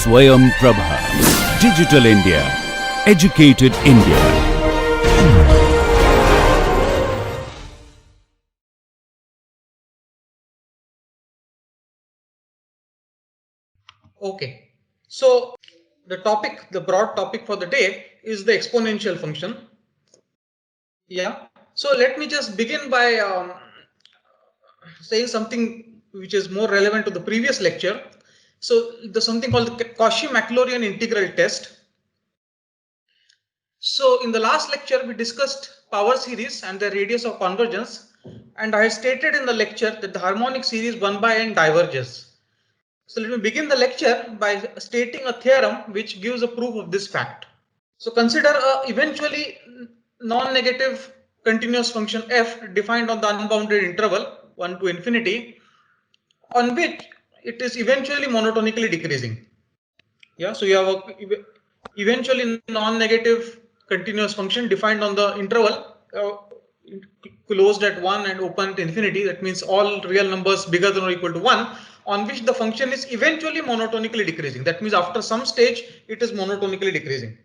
Swayam Prabha. Digital India. Educated India. Okay, so the broad topic for the day is the exponential function. Yeah, so let me just begin by saying something which is more relevant to the previous lecture. So there's something called the Cauchy-Maclaurin integral test. So in the last lecture, we discussed power series and the radius of convergence. And I stated in the lecture that the harmonic series 1 by n diverges. So let me begin the lecture by stating a theorem which gives a proof of this fact. So consider a eventually non-negative continuous function f defined on the unbounded interval 1 to infinity, on which it is eventually monotonically decreasing. Yeah, so you have a eventually non-negative continuous function defined on the interval closed at 1 and open to infinity. That means all real numbers bigger than or equal to 1, on which the function is eventually monotonically decreasing. That means after some stage it is monotonically decreasing.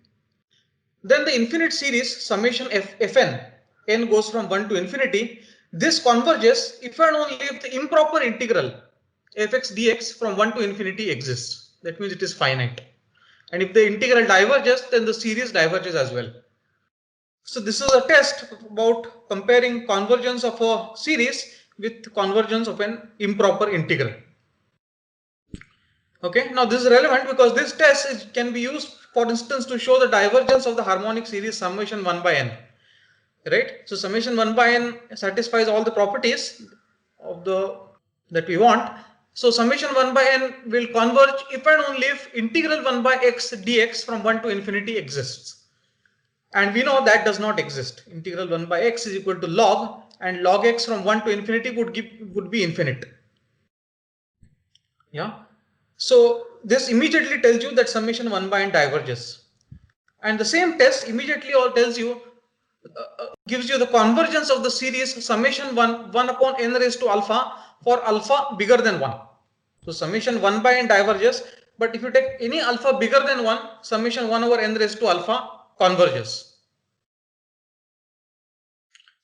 Then the infinite series summation fn, n goes from 1 to infinity. This converges if and only if the improper integral fx dx from 1 to infinity exists. That means it is finite. And if the integral diverges, then the series diverges as well. So this is a test about comparing convergence of a series with convergence of an improper integral. Okay, now this is relevant because this test can be used, for instance, to show the divergence of the harmonic series summation 1 by n. Right? So summation 1 by n satisfies all the properties of the that we want. So summation 1 by n will converge if and only if integral 1 by x dx from 1 to infinity exists. And we know that does not exist. Integral 1 by x is equal to log, and log x from 1 to infinity would be infinite. Yeah. So this immediately tells you that summation 1 by n diverges. And the same test immediately tells you gives you the convergence of the series summation 1 upon n raised to alpha for alpha bigger than 1. So summation 1 by n diverges, but if you take any alpha bigger than 1, summation 1 over n raised to alpha converges.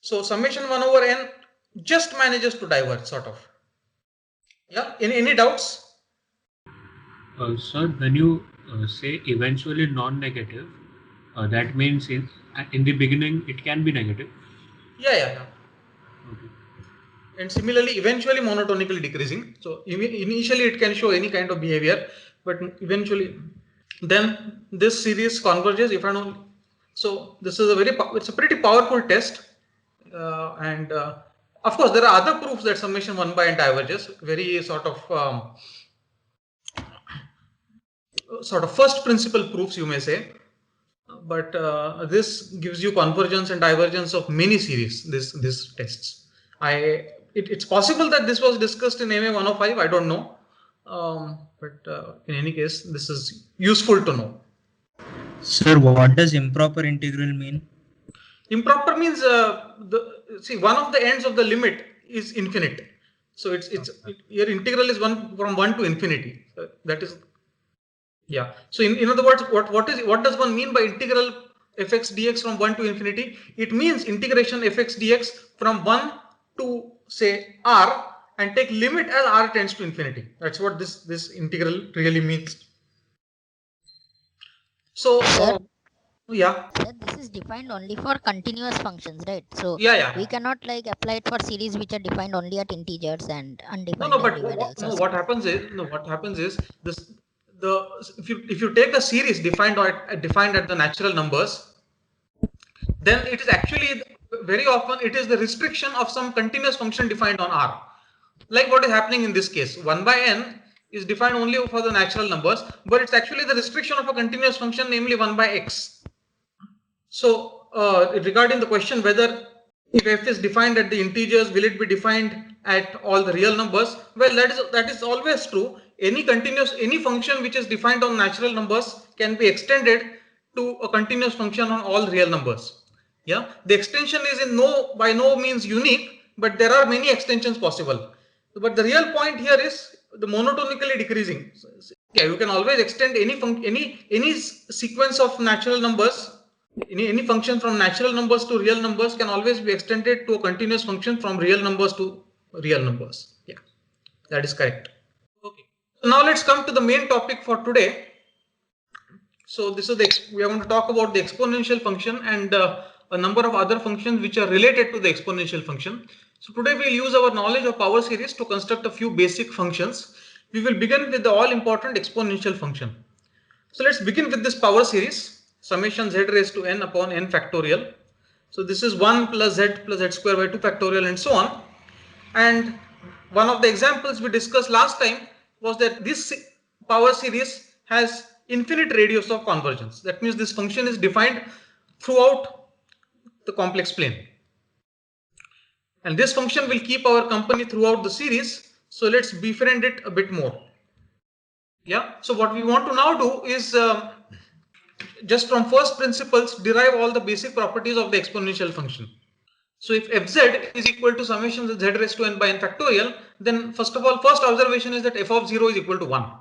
So summation 1 over n just manages to diverge, sort of. Yeah, any doubts? Sir, when you say eventually non-negative, that means in the beginning it can be negative. Yeah. Okay. And similarly, eventually monotonically decreasing. So initially it can show any kind of behavior, but eventually then this series converges if and only. So this is it's a pretty powerful test, and of course there are other proofs that summation 1 by n diverges, very sort of first principle proofs, you may say. But this gives you convergence and divergence of many series. This tests. It's possible that this was discussed in MA 105. I don't know, but in any case, this is useful to know. Sir, what does improper integral mean? Improper means one of the ends of the limit is infinite. So your integral is from 1 to infinity. That is. Yeah. So in other words, what does one mean by integral fx dx from 1 to infinity? It means integration fx dx from 1 to say r and take limit as r tends to infinity. That's what this integral really means. So yeah. Sir, this is defined only for continuous functions, right? So Yeah. we cannot like apply it for series which are defined only at integers and undefined. No, but what happens is this if you take a series defined at the natural numbers, then it is actually very often it is the restriction of some continuous function defined on R. Like what is happening in this case, 1 by n is defined only for the natural numbers, but it's actually the restriction of a continuous function, namely 1 by x. So regarding the question whether if f is defined at the integers, will it be defined at all the real numbers? Well, that is always true. Any function which is defined on natural numbers can be extended to a continuous function on all real numbers. Yeah, the extension is by no means unique, but there are many extensions possible. But the real point here is the monotonically decreasing. Yeah, you can always extend any sequence of natural numbers. Any function from natural numbers to real numbers can always be extended to a continuous function from real numbers to real numbers. Yeah, that is correct. Okay. So now let's come to the main topic for today. So this is we are going to talk about the exponential function and a number of other functions which are related to the exponential function. So today we'll use our knowledge of power series to construct a few basic functions. We will begin with the all important exponential function. So let's begin with this power series, summation z raised to n upon n factorial. So this is 1 plus z square by 2 factorial and so on. And one of the examples we discussed last time was that this power series has infinite radius of convergence. That means this function is defined throughout the complex plane. And this function will keep our company throughout the series. So let's befriend it a bit more. Yeah. So what we want to now do is just from first principles derive all the basic properties of the exponential function. So if fz is equal to summation z raised to n by n factorial, then first of all, first observation is that f of 0 is equal to 1.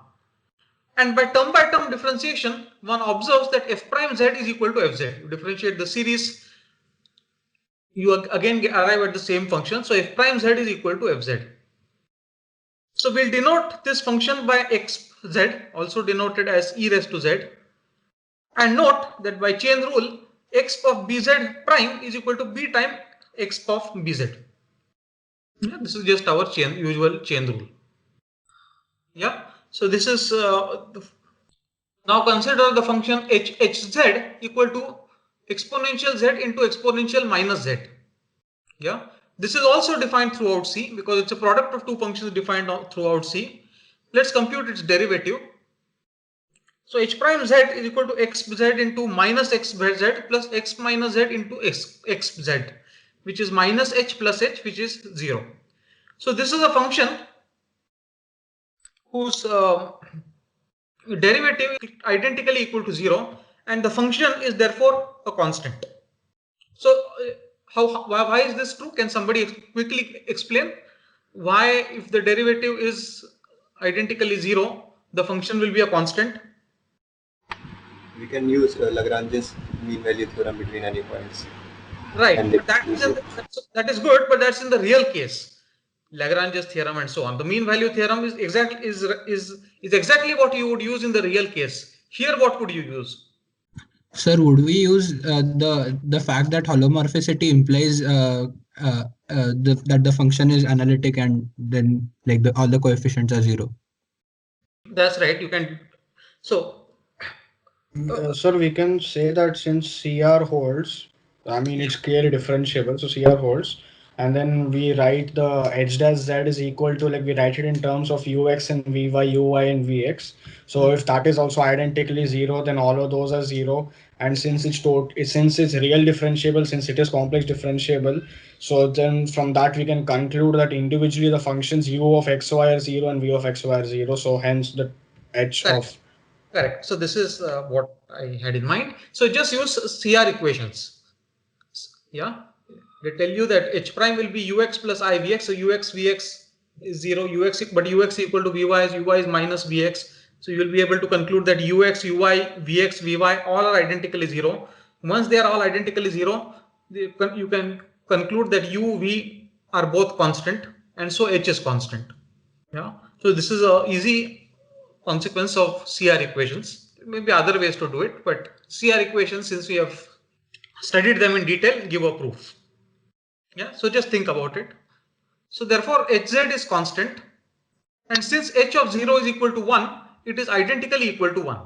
And by term differentiation, one observes that f prime z is equal to fz. You differentiate the series, you again arrive at the same function. So f prime z is equal to fz. So we'll denote this function by xz, also denoted as e raised to z. And note that by chain rule, x of bz prime is equal to b times x of bz. Yeah, this is just our usual chain rule. Yeah. So this is now consider the function hz equal to exponential z into exponential minus z. Yeah. This is also defined throughout C because it's a product of two functions defined throughout C. Let's compute its derivative. So h prime z is equal to xz into minus xz plus x minus z into xz, which is minus h plus h, which is 0. So this is a function whose derivative is identically equal to 0 and the function is therefore a constant. So why is this true? Can somebody quickly explain why, if the derivative is identically 0, the function will be a constant? We can use Lagrange's mean value theorem between any points. Right, And but that is good, but that's in the real case. Lagrange's theorem and so on. The mean value theorem is exactly what you would use in the real case. Here, what would you use? Sir, would we use the fact that holomorphicity implies that the function is analytic and then like all the coefficients are 0? That's right. You can. So. Sir, we can say that since CR holds, I mean, it's clearly differentiable. So CR holds, and then we write the h dash z is equal to, like, we write it in terms of ux and vy, uy and vx. So if that is also identically 0, then all of those are 0. And since it's real differentiable, since it is complex differentiable, so then from that we can conclude that individually the functions u of xy are 0 and v of xy are 0. So hence the h of. Correct. So this is what I had in mind. So just use CR equations. Yeah. They tell you that h prime will be ux plus I vx. So ux vx is 0, but ux equal to vy is minus vx. So you will be able to conclude that ux, uy, vx, vy all are identically 0. Once they are all identically 0, you can conclude that u, v are both constant, and so h is constant. Yeah. So this is a easy consequence of CR equations. There may be other ways to do it, but CR equations, since we have studied them in detail, give a proof. Yeah, so just think about it. So therefore hz is constant, and since h of 0 is equal to 1, it is identically equal to 1.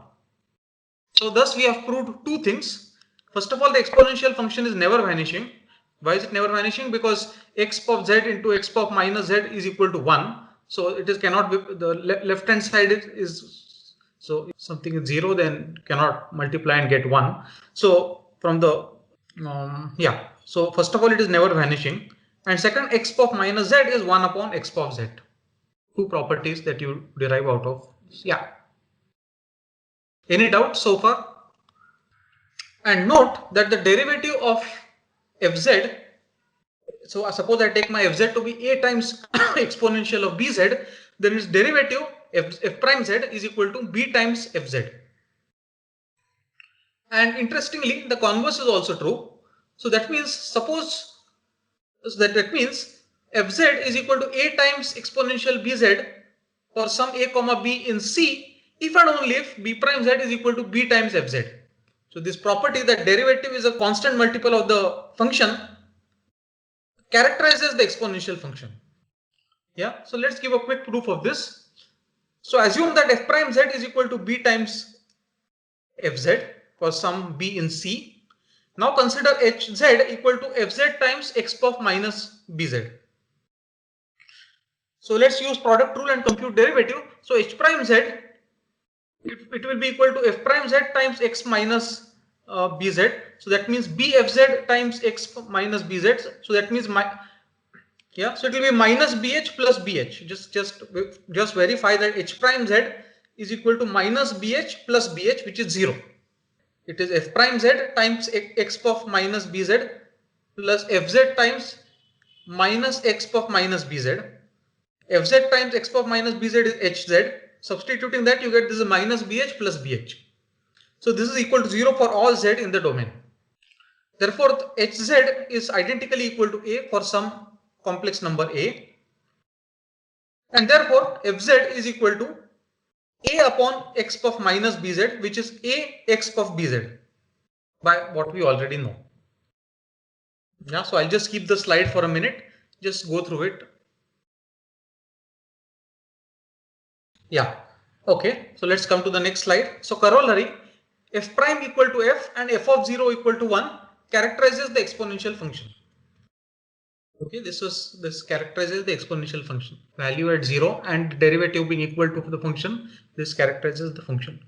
So thus we have proved two things. First of all, the exponential function is never vanishing. Why is it never vanishing? Because x of z into x of minus z is equal to 1. So it cannot be, the left hand side is, so if something is 0, then cannot multiply and get 1. So from the, yeah. So first of all, it is never vanishing. And second, x of minus z is 1 upon x of z. Two properties that you derive out of. Yeah. Any doubt so far? And note that the derivative of fz, so suppose I take my fz to be a times exponential of bz, then its derivative f prime z is equal to b times fz. And interestingly, the converse is also true. So that means that means fz is equal to a times exponential bz for some a comma b in C if and only if b prime z is equal to b times fz. So this property that derivative is a constant multiple of the function characterizes the exponential function. Yeah, so let's give a quick proof of this. So assume that f prime z is equal to b times fz for some b in C. Now consider hz equal to fz times x power minus bz. So let's use product rule and compute derivative. So h prime z, it will be equal to f prime z times x minus bz. So that means bfz times x minus bz. So that means so it will be minus bh plus bh. Just verify that h prime z is equal to minus bh plus bh, which is 0. It is f prime z times x power minus bz plus fz times minus x power minus bz. Fz times x power minus bz is hz. Substituting that, you get this is minus bh plus bh. So this is equal to 0 for all z in the domain. Therefore, hz is identically equal to a for some complex number a. And therefore, fz is equal to a upon x power minus bz, which is a x power bz by what we already know. Yeah, so I'll just keep the slide for a minute. Just go through it. Yeah, okay, so let's come to the next slide. So corollary, f prime equal to f and f of 0 equal to 1 characterizes the exponential function. Okay, this characterizes the exponential function. Value at 0 and derivative being equal to the function, this characterizes the function.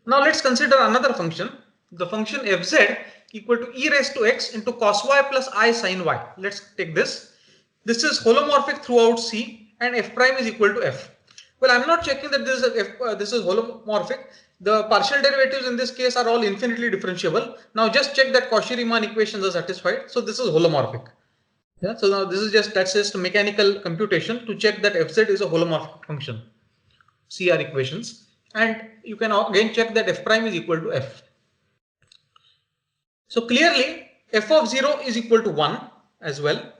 Now let's consider another function, the function fz equal to e raised to x into cos y plus I sin y. Let's take this. This is holomorphic throughout C and f prime is equal to f. Well, I'm not checking that this is holomorphic. The partial derivatives in this case are all infinitely differentiable. Now just check that Cauchy-Riemann equations are satisfied. So this is holomorphic. Yeah, so now that's just a mechanical computation to check that fz is a holomorphic function. CR equations. And you can again check that f prime is equal to f. So clearly f of 0 is equal to 1 as well.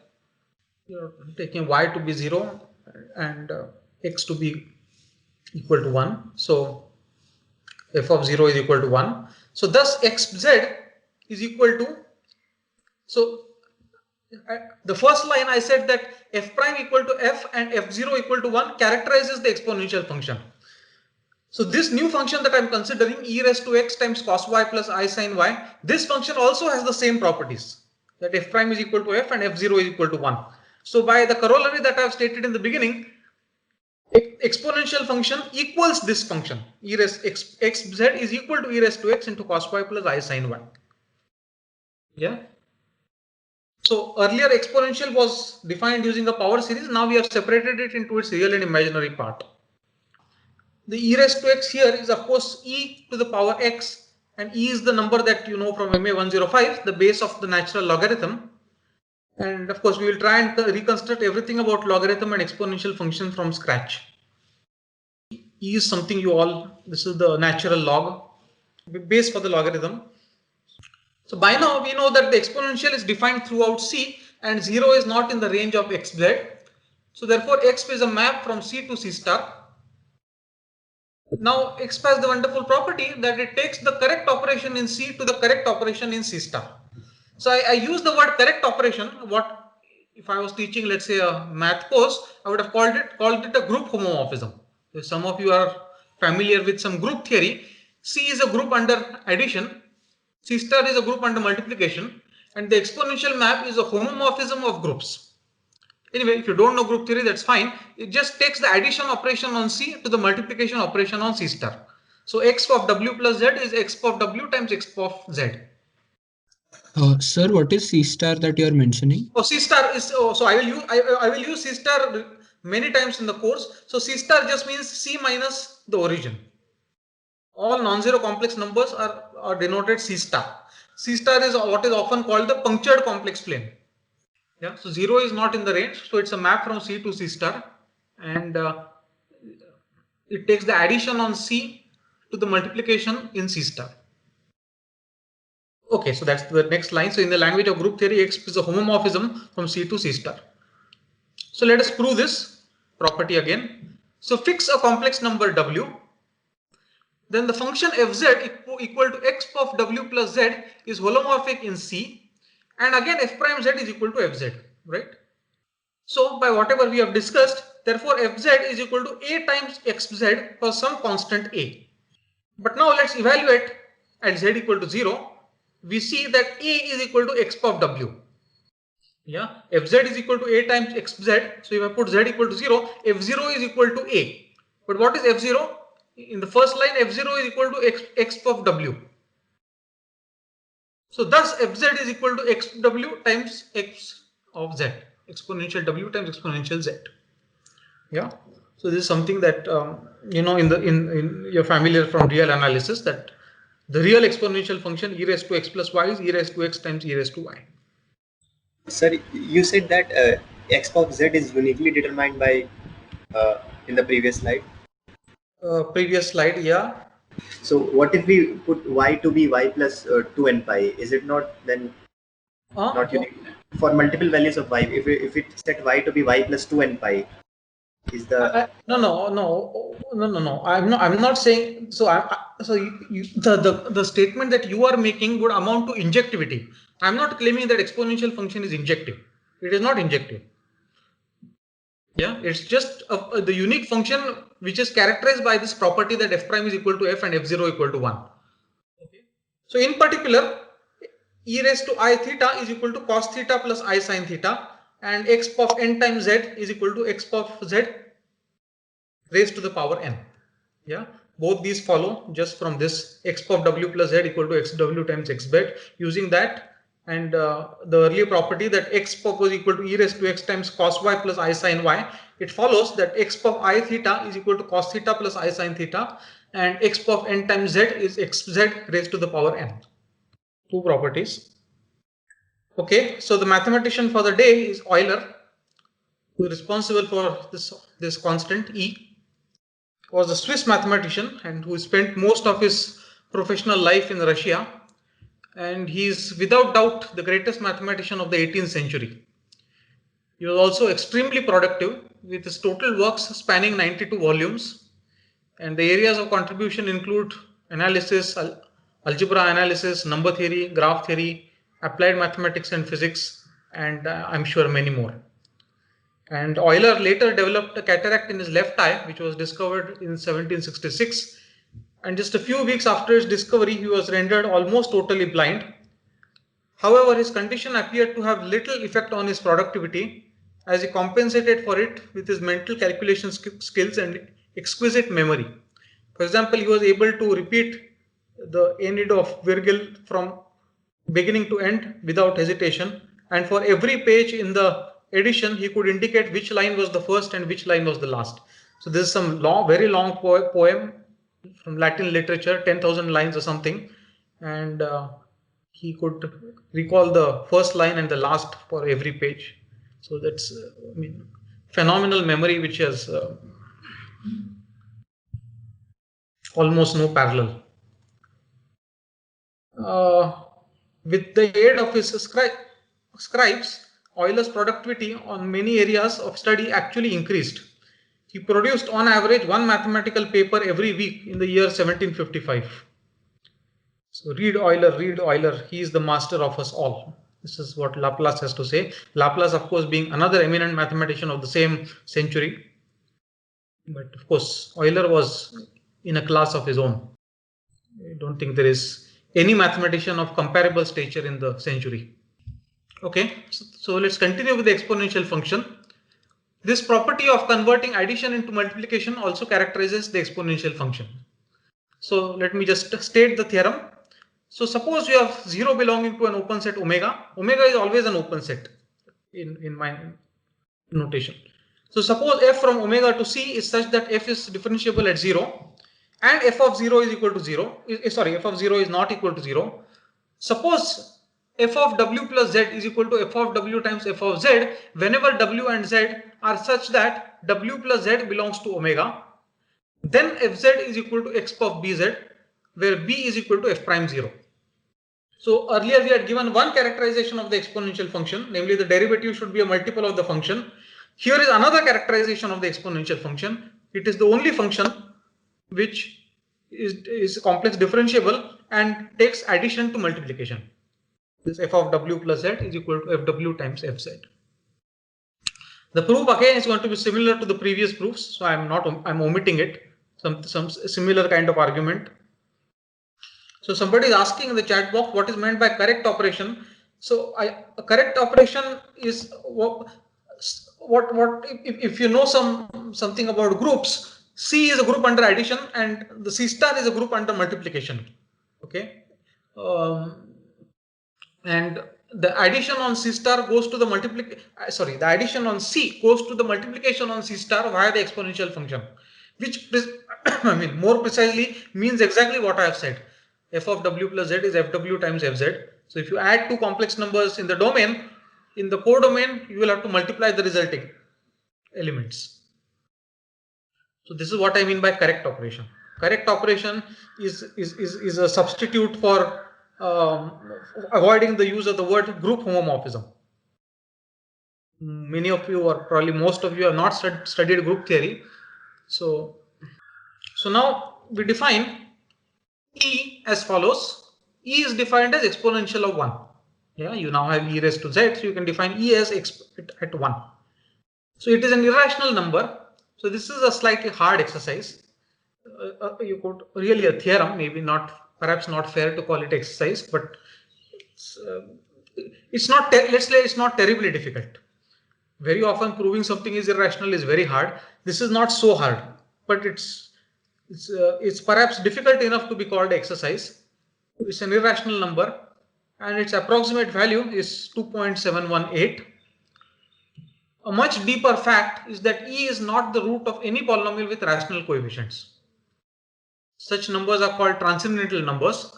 You're taking y to be 0 and x to be equal to 1. So f of 0 is equal to 1. So thus xz is equal to, so the first line I said that f prime equal to f and f0 equal to 1 characterizes the exponential function. So this new function that I'm considering, e raised to x times cos y plus I sin y, this function also has the same properties, that f prime is equal to f and f0 is equal to 1. So by the corollary that I've stated in the beginning, exponential function equals this function, e raised xz is equal to e raised to x into cos y plus I sin y. Yeah. So earlier exponential was defined using a power series. Now we have separated it into its real and imaginary part. The e raised to x here is of course e to the power x, and e is the number that you know from MA 105, the base of the natural logarithm. And of course we will try and reconstruct everything about logarithm and exponential function from scratch. E is something this is the natural log, base for the logarithm. So by now we know that the exponential is defined throughout C and 0 is not in the range of xz. So therefore x is a map from C to C star. Now x has the wonderful property that it takes the correct operation in C to the correct operation in C star. So I use the word correct operation. What if I was teaching, let's say, a math course, I would have called it a group homomorphism. If some of you are familiar with some group theory, C is a group under addition, C star is a group under multiplication, and the exponential map is a homomorphism of groups. Anyway, if you don't know group theory, that's fine. It just takes the addition operation on C to the multiplication operation on C star. So x of w plus z is x of w times x of z. Sir, what is C star that you are mentioning? Oh, C star is, so I will use C star many times in the course. So C star just means C minus the origin. All non-zero complex numbers are denoted C star. C star is what is often called the punctured complex plane. Yeah, so 0 is not in the range, so it's a map from C to C star, and it takes the addition on C to the multiplication in C star. Okay, so that's the next line. So in the language of group theory, X is a homomorphism from C to C star. So let us prove this property again. So fix a complex number W. Then the function fz equal to x of w plus z is holomorphic in C, and again f prime z is equal to fz, right? So by whatever we have discussed, therefore fz is equal to a times xz for some constant a. But now let's evaluate at z equal to 0. We see that a is equal to x of w. Yeah, fz is equal to a times xz. So if I put z equal to 0, f0 is equal to a. But what is f0? In the first line, f0 is equal to x of w. So thus fz is equal to xw times x of z, exponential w times exponential z. Yeah. So this is something that you know in you're familiar from real analysis, that the real exponential function e raised to x plus y is e raised to x times e raised to y. Sir, you said that x of z is uniquely determined by in the previous slide. Previous slide, yeah. So what if we put y to be y plus 2n pi? Is it not then not unique for multiple values of y? If it set y to be y plus 2n pi, is the no. I'm not saying so. The statement that you are making would amount to injectivity. I'm not claiming that exponential function is injective. It is not injective. Yeah, it's just the unique function which is characterized by this property that f prime is equal to f and f0 equal to 1. Okay. So in particular, e raised to I theta is equal to cos theta plus I sin theta, and x of n times z is equal to x of z raised to the power n. Yeah, both these follow just from this x of w plus z equal to xw times xz. Using that and the earlier property that x pop was equal to e raised to x times cos y plus I sin y, it follows that x pop I theta is equal to cos theta plus I sin theta, and x pop n times z is xz raised to the power n. Two properties. Okay, so the mathematician for the day is Euler, who is responsible for this constant E. Was a Swiss mathematician and who spent most of his professional life in Russia. And he is without doubt the greatest mathematician of the 18th century. He was also extremely productive, with his total works spanning 92 volumes. And the areas of contribution include analysis, algebra analysis, number theory, graph theory, applied mathematics and physics, and I'm sure many more. And Euler later developed a cataract in his left eye, which was discovered in 1766. And just a few weeks after his discovery, he was rendered almost totally blind. However, his condition appeared to have little effect on his productivity, as he compensated for it with his mental calculation skills and exquisite memory. For example, he was able to repeat the Aeneid of Virgil from beginning to end without hesitation, and for every page in the edition, he could indicate which line was the first and which line was the last. So this is some very long poem from Latin literature, 10,000 lines or something, and he could recall the first line and the last for every page. So that's phenomenal memory, which has almost no parallel. With the aid of his scribes, Euler's productivity on many areas of study actually increased. He produced on average one mathematical paper every week in the year 1755. So read Euler, he is the master of us all. This is what Laplace has to say. Laplace, of course, being another eminent mathematician of the same century. But of course, Euler was in a class of his own. I don't think there is any mathematician of comparable stature in the century. Okay, so let's continue with the exponential function. This property of converting addition into multiplication also characterizes the exponential function. So let me just state the theorem. So suppose you have 0 belonging to an open set omega. Omega is always an open set in my notation. So suppose f from omega to c is such that f is differentiable at 0 and f of 0 is equal to 0. F of 0 is not equal to 0. Suppose f of w plus z is equal to f of w times f of z whenever w and z are such that w plus z belongs to omega. Then fz is equal to x of bz, where b is equal to f prime 0. So earlier we had given one characterization of the exponential function, namely the derivative should be a multiple of the function. Here is another characterization of the exponential function. It is the only function which is complex differentiable and takes addition to multiplication. This f of w plus z is equal to fw times fz. The proof again is going to be similar to the previous proofs, so I'm omitting it. Some similar kind of argument. So somebody is asking in the chat box what is meant by correct operation. So a correct operation is what if you know something about groups. C is a group under addition and the C star is a group under multiplication. Okay, and the addition on C star goes to the the addition on C goes to the multiplication on C star via the exponential function, which I mean more precisely means exactly what I have said. F of w plus z is fw times fz. So if you add two complex numbers in the domain, in the codomain, you will have to multiply the resulting elements. So this is what I mean by correct operation. Correct operation is a substitute for avoiding the use of the word group homomorphism. Many of you, or probably most of you, have not studied group theory. So now we define E as follows. E is defined as exponential of 1. Yeah, you now have e raised to z, so you can define E as at 1. So it is an irrational number. So this is a slightly hard exercise. You could really a theorem, maybe not, perhaps not fair to call it exercise, but it's not. Let's say it's not terribly difficult. Very often proving something is irrational is very hard. This is not so hard, but it's perhaps difficult enough to be called exercise. It's an irrational number and its approximate value is 2.718. A much deeper fact is that E is not the root of any polynomial with rational coefficients. Such numbers are called transcendental numbers,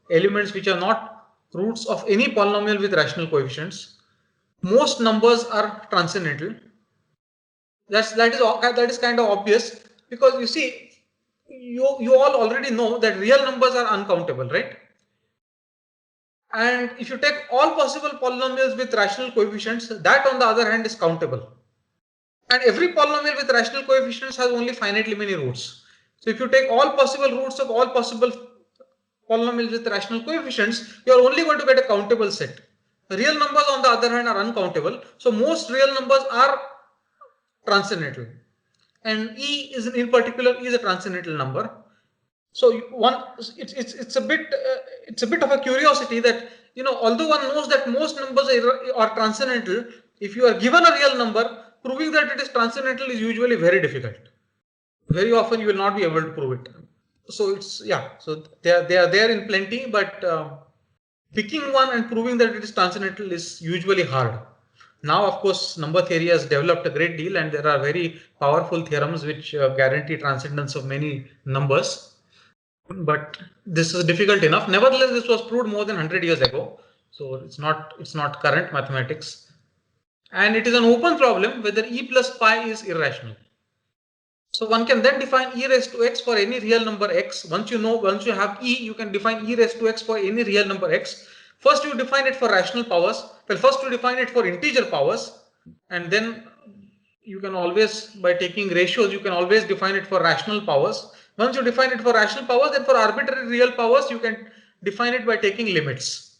elements which are not roots of any polynomial with rational coefficients. Most numbers are transcendental. That is kind of obvious, because you see, you all already know that real numbers are uncountable, right? And if you take all possible polynomials with rational coefficients, that on the other hand is countable. And every polynomial with rational coefficients has only finitely many roots. So if you take all possible roots of all possible polynomials with rational coefficients, you are only going to get a countable set. Real numbers on the other hand are uncountable. So most real numbers are transcendental. And E is in particular is a transcendental number. So it's a bit of a curiosity that, you know, although one knows that most numbers are transcendental, if you are given a real number, proving that it is transcendental is usually very difficult. Very often you will not be able to prove it. So so they are there in plenty, but picking one and proving that it is transcendental is usually hard. Now, of course, number theory has developed a great deal, and there are very powerful theorems which guarantee transcendence of many numbers. But this is difficult enough. Nevertheless, this was proved more than 100 years ago, so it's not current mathematics, and it is an open problem whether E plus pi is irrational. So one can then define e raised to x for any real number x. Once you have E, you can define e raised to x for any real number x. First you define it for rational powers. Well, first you define it for integer powers, and then you can always, by taking ratios, you can always define it for rational powers. Once you define it for rational powers, then for arbitrary real powers, you can define it by taking limits.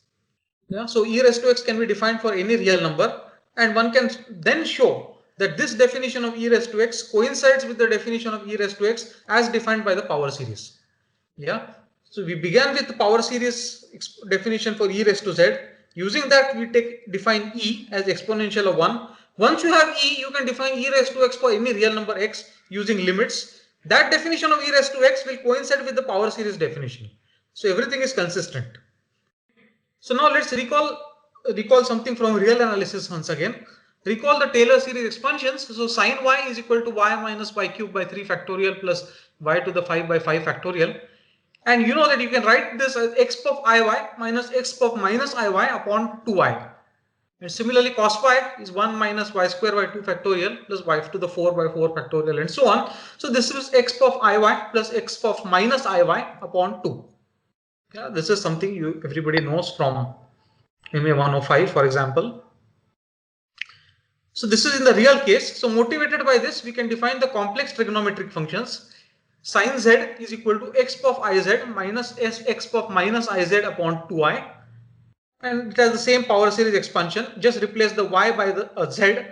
Yeah, so e raised to x can be defined for any real number, and one can then show that this definition of e raised to x coincides with the definition of e raised to x as defined by the power series. Yeah, so we began with the power series definition for e raised to z. Using that, we define e as exponential of 1. Once you have e, you can define e raised to x for any real number x using limits. That definition of e raised to x will coincide with the power series definition. So everything is consistent. So now let's recall something from real analysis once again. Recall the Taylor series expansions. So sin y is equal to y minus y cubed by 3 factorial plus y to the 5 by 5 factorial. And you know that you can write this as x of iy minus x of minus iy upon 2y. And similarly, cos y is 1 minus y square by 2 factorial plus y to the 4 by 4 factorial and so on. So this is x of iy plus x of minus iy upon 2. Yeah, this is something everybody knows from MA 105, for example. So this is in the real case. So motivated by this, we can define the complex trigonometric functions. Sin z is equal to x of iz minus x of minus iz upon 2i. And it has the same power series expansion. Just replace the y by the z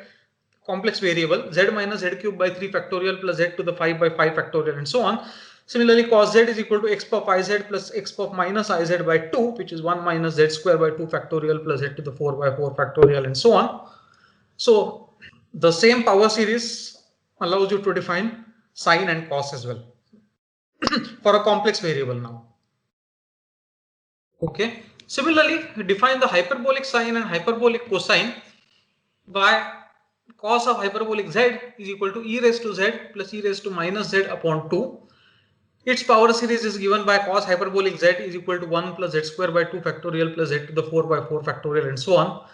complex variable, z minus z cube by 3 factorial plus z to the 5 by 5 factorial and so on. Similarly, cos z is equal to x of iz plus x of minus iz by 2, which is 1 minus z square by 2 factorial plus z to the 4 by 4 factorial and so on. So the same power series allows you to define sine and cos as well for a complex variable now. Okay. Similarly, define the hyperbolic sine and hyperbolic cosine by cos of hyperbolic z is equal to e raised to z plus e raised to minus z upon 2. Its power series is given by cos hyperbolic z is equal to 1 plus z square by 2 factorial plus z to the 4 by 4 factorial and so on.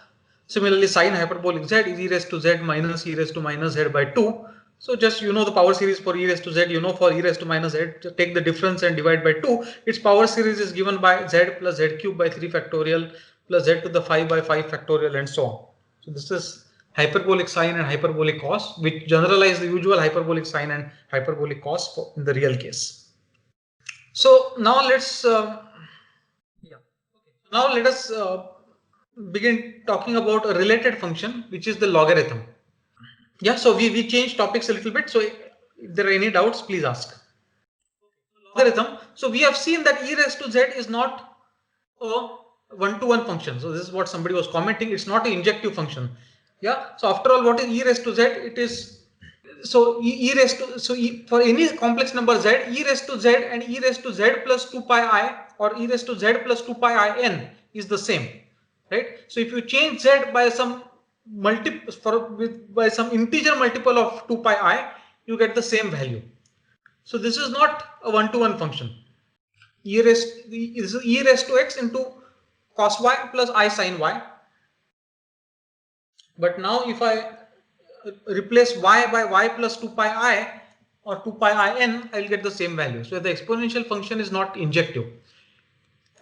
Similarly, sine hyperbolic z is e raised to z minus e raised to minus z by 2. So just the power series for e raised to z, for e raised to minus z, take the difference and divide by 2. Its power series is given by z plus z cube by 3 factorial plus z to the 5 by 5 factorial and so on. So this is hyperbolic sine and hyperbolic cos, which generalize the usual hyperbolic sine and hyperbolic cos in the real case. So now let us begin talking about a related function, which is the logarithm. Yeah, so we changed topics a little bit. So if there are any doubts, please ask. Logarithm. So we have seen that e raised to z is not a one-to-one function. So this is what somebody was commenting. It's not an injective function. Yeah. So after all, what is e raised to z? It is for any complex number z, e raised to z and e raised to z plus 2 pi I or e raised to z plus 2 pi I n is the same, right? So if you change z by some by some integer multiple of 2 pi I, you get the same value. So this is not a one-to-one function. E raised to x into cos y plus I sin y. But now if I replace y by y plus 2 pi I or 2 pi I n, I will get the same value. So the exponential function is not injective.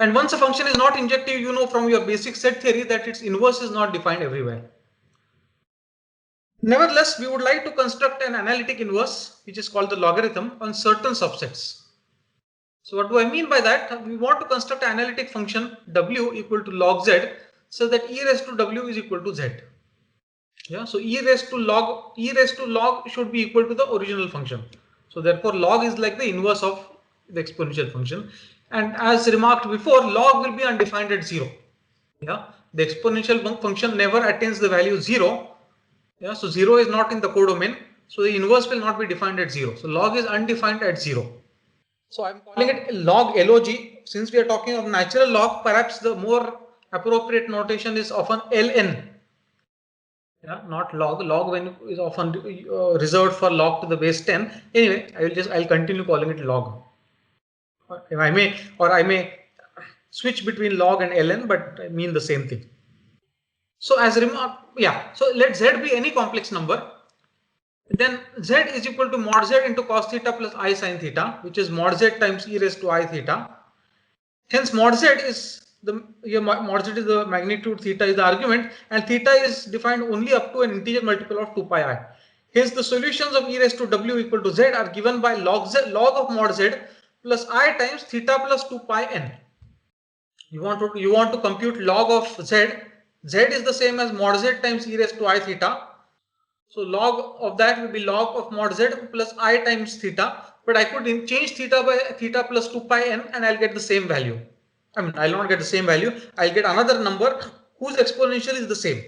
And once a function is not injective, you know from your basic set theory that its inverse is not defined everywhere. Nevertheless, we would like to construct an analytic inverse, which is called the logarithm, on certain subsets. So what do I mean by that? We want to construct an analytic function w equal to log z, so that e raised to w is equal to z. Yeah, so e raised to log should be equal to the original function. So therefore, log is like the inverse of the exponential function. And as remarked before, log will be undefined at 0. Yeah, the exponential function never attains the value 0. Yeah, so 0 is not in the codomain, so the inverse will not be defined at 0. So log is undefined at 0. So I'm calling it log LOG. Since we are talking of natural log, perhaps the more appropriate notation is often ln. Yeah, not log. Log is often reserved for log to the base 10. Anyway, I'll continue calling it log. I may switch between log and ln, but I mean the same thing. So as remark, so let z be any complex number. Then z is equal to mod z into cos theta plus I sin theta, which is mod z times e raised to I theta. Hence mod z is the magnitude, theta is the argument, and theta is defined only up to an integer multiple of 2 pi I. Hence the solutions of e raised to w equal to z are given by log of mod z plus I times theta plus 2 pi n. You want to compute log of z. Z is the same as mod z times e raised to I theta. So log of that will be log of mod z plus I times theta. But I could change theta by theta plus 2 pi n and I'll get the same value. I mean, I'll not get the same value. I'll get another number whose exponential is the same.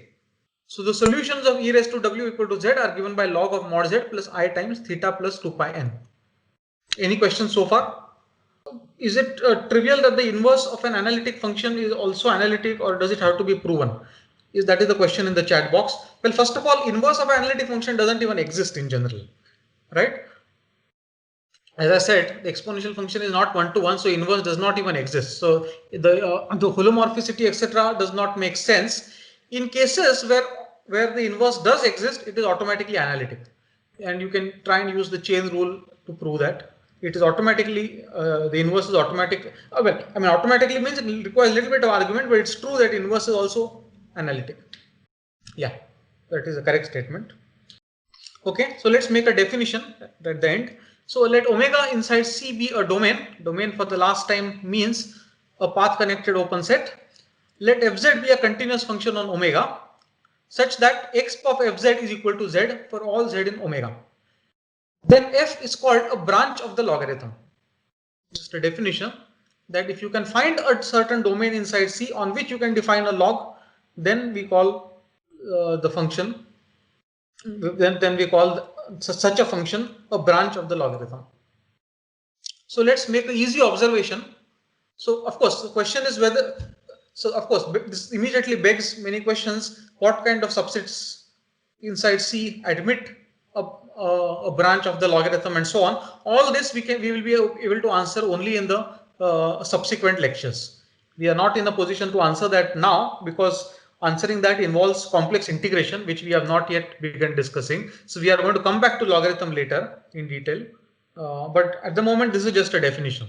So the solutions of e raised to w equal to z are given by log of mod z plus I times theta plus 2 pi n. Any questions so far? Is it trivial that the inverse of an analytic function is also analytic, or does it have to be proven? That is the question in the chat box. Well, first of all, inverse of an analytic function doesn't even exist in general, right? As I said, the exponential function is not one-to-one, so inverse does not even exist. So the holomorphicity, etc., does not make sense. In cases where the inverse does exist, it is automatically analytic, and you can try and use the chain rule to prove that it is automatically the inverse is automatic. Well, I mean, automatically means it requires a little bit of argument, but it's true that inverse is also analytic. Yeah, that is a correct statement. Okay, so let's make a definition at the end. So let omega inside C be a domain. Domain for the last time means a path connected open set. Let fz be a continuous function on omega such that x of fz is equal to z for all z in omega. Then f is called a branch of the logarithm. Just a definition that if you can find a certain domain inside C on which you can define a log, then we call the function, then we call such a function a branch of the logarithm. So let's make an easy observation. So of course the question is whether, so of course this immediately begs many questions. What kind of subsets inside C admit a branch of the logarithm and so on? All this we will be able to answer only in the subsequent lectures. We are not in a position to answer that now because answering that involves complex integration, which we have not yet begun discussing. So we are going to come back to logarithm later in detail. But at the moment, this is just a definition.